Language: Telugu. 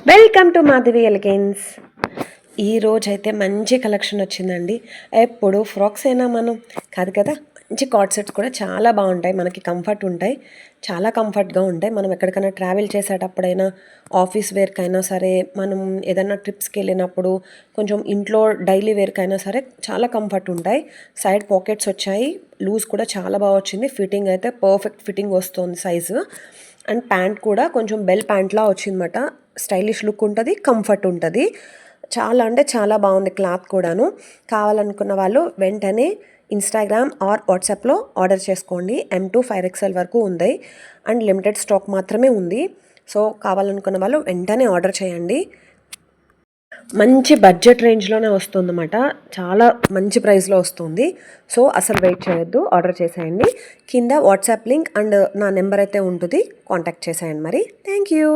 Welcome to Madhavi elegance. ఈరోజైతే మంచి కలెక్షన్ వచ్చిందండి. ఎప్పుడు ఫ్రాక్స్ అయినా మనం కాదు కదా, మంచి కార్డ్ సెట్స్ కూడా చాలా బాగుంటాయి. మనకి కంఫర్ట్ ఉంటాయి, చాలా కంఫర్ట్గా ఉంటాయి. మనం ఎక్కడికైనా ట్రావెల్ చేసేటప్పుడైనా, ఆఫీస్ వేర్కైనా సరే, మనం ఏదైనా ట్రిప్స్కి వెళ్ళినప్పుడు, కొంచెం ఇంట్లో డైలీ వేర్కైనా సరే చాలా కంఫర్ట్ ఉంటాయి. సైడ్ పాకెట్స్ వచ్చాయి, లూజ్ కూడా చాలా బాగా వచ్చింది. ఫిట్టింగ్ అయితే పర్ఫెక్ట్ ఫిట్టింగ్ వస్తుంది సైజు. అండ్ ప్యాంట్ కూడా కొంచెం బెల్ ప్యాంట్లా వచ్చిందన్నమాట. స్టైలిష్ లుక్ ఉంటుంది, కంఫర్ట్ ఉంటుంది. చాలా అంటే చాలా బాగుంది క్లాత్ కూడాను. కావాలనుకున్న వాళ్ళు వెంటనే ఇన్స్టాగ్రామ్ ఆర్ వాట్సాప్లో ఆర్డర్ చేసుకోండి. M2 5XL వరకు ఉంది అండ్ లిమిటెడ్ స్టాక్ మాత్రమే ఉంది. సో కావాలనుకున్న వాళ్ళు వెంటనే ఆర్డర్ చేయండి. మంచి బడ్జెట్ రేంజ్లోనే వస్తుందన్నమాట. చాలా మంచి ప్రైస్లో వస్తుంది. సో అసలు వెయిట్ చేయొద్దు, ఆర్డర్ చేసేయండి. కింద వాట్సాప్ లింక్ అండ్ నా నెంబర్ అయితే ఉంటుంది, కాంటాక్ట్ చేసేయండి. మరి థ్యాంక్ యూ.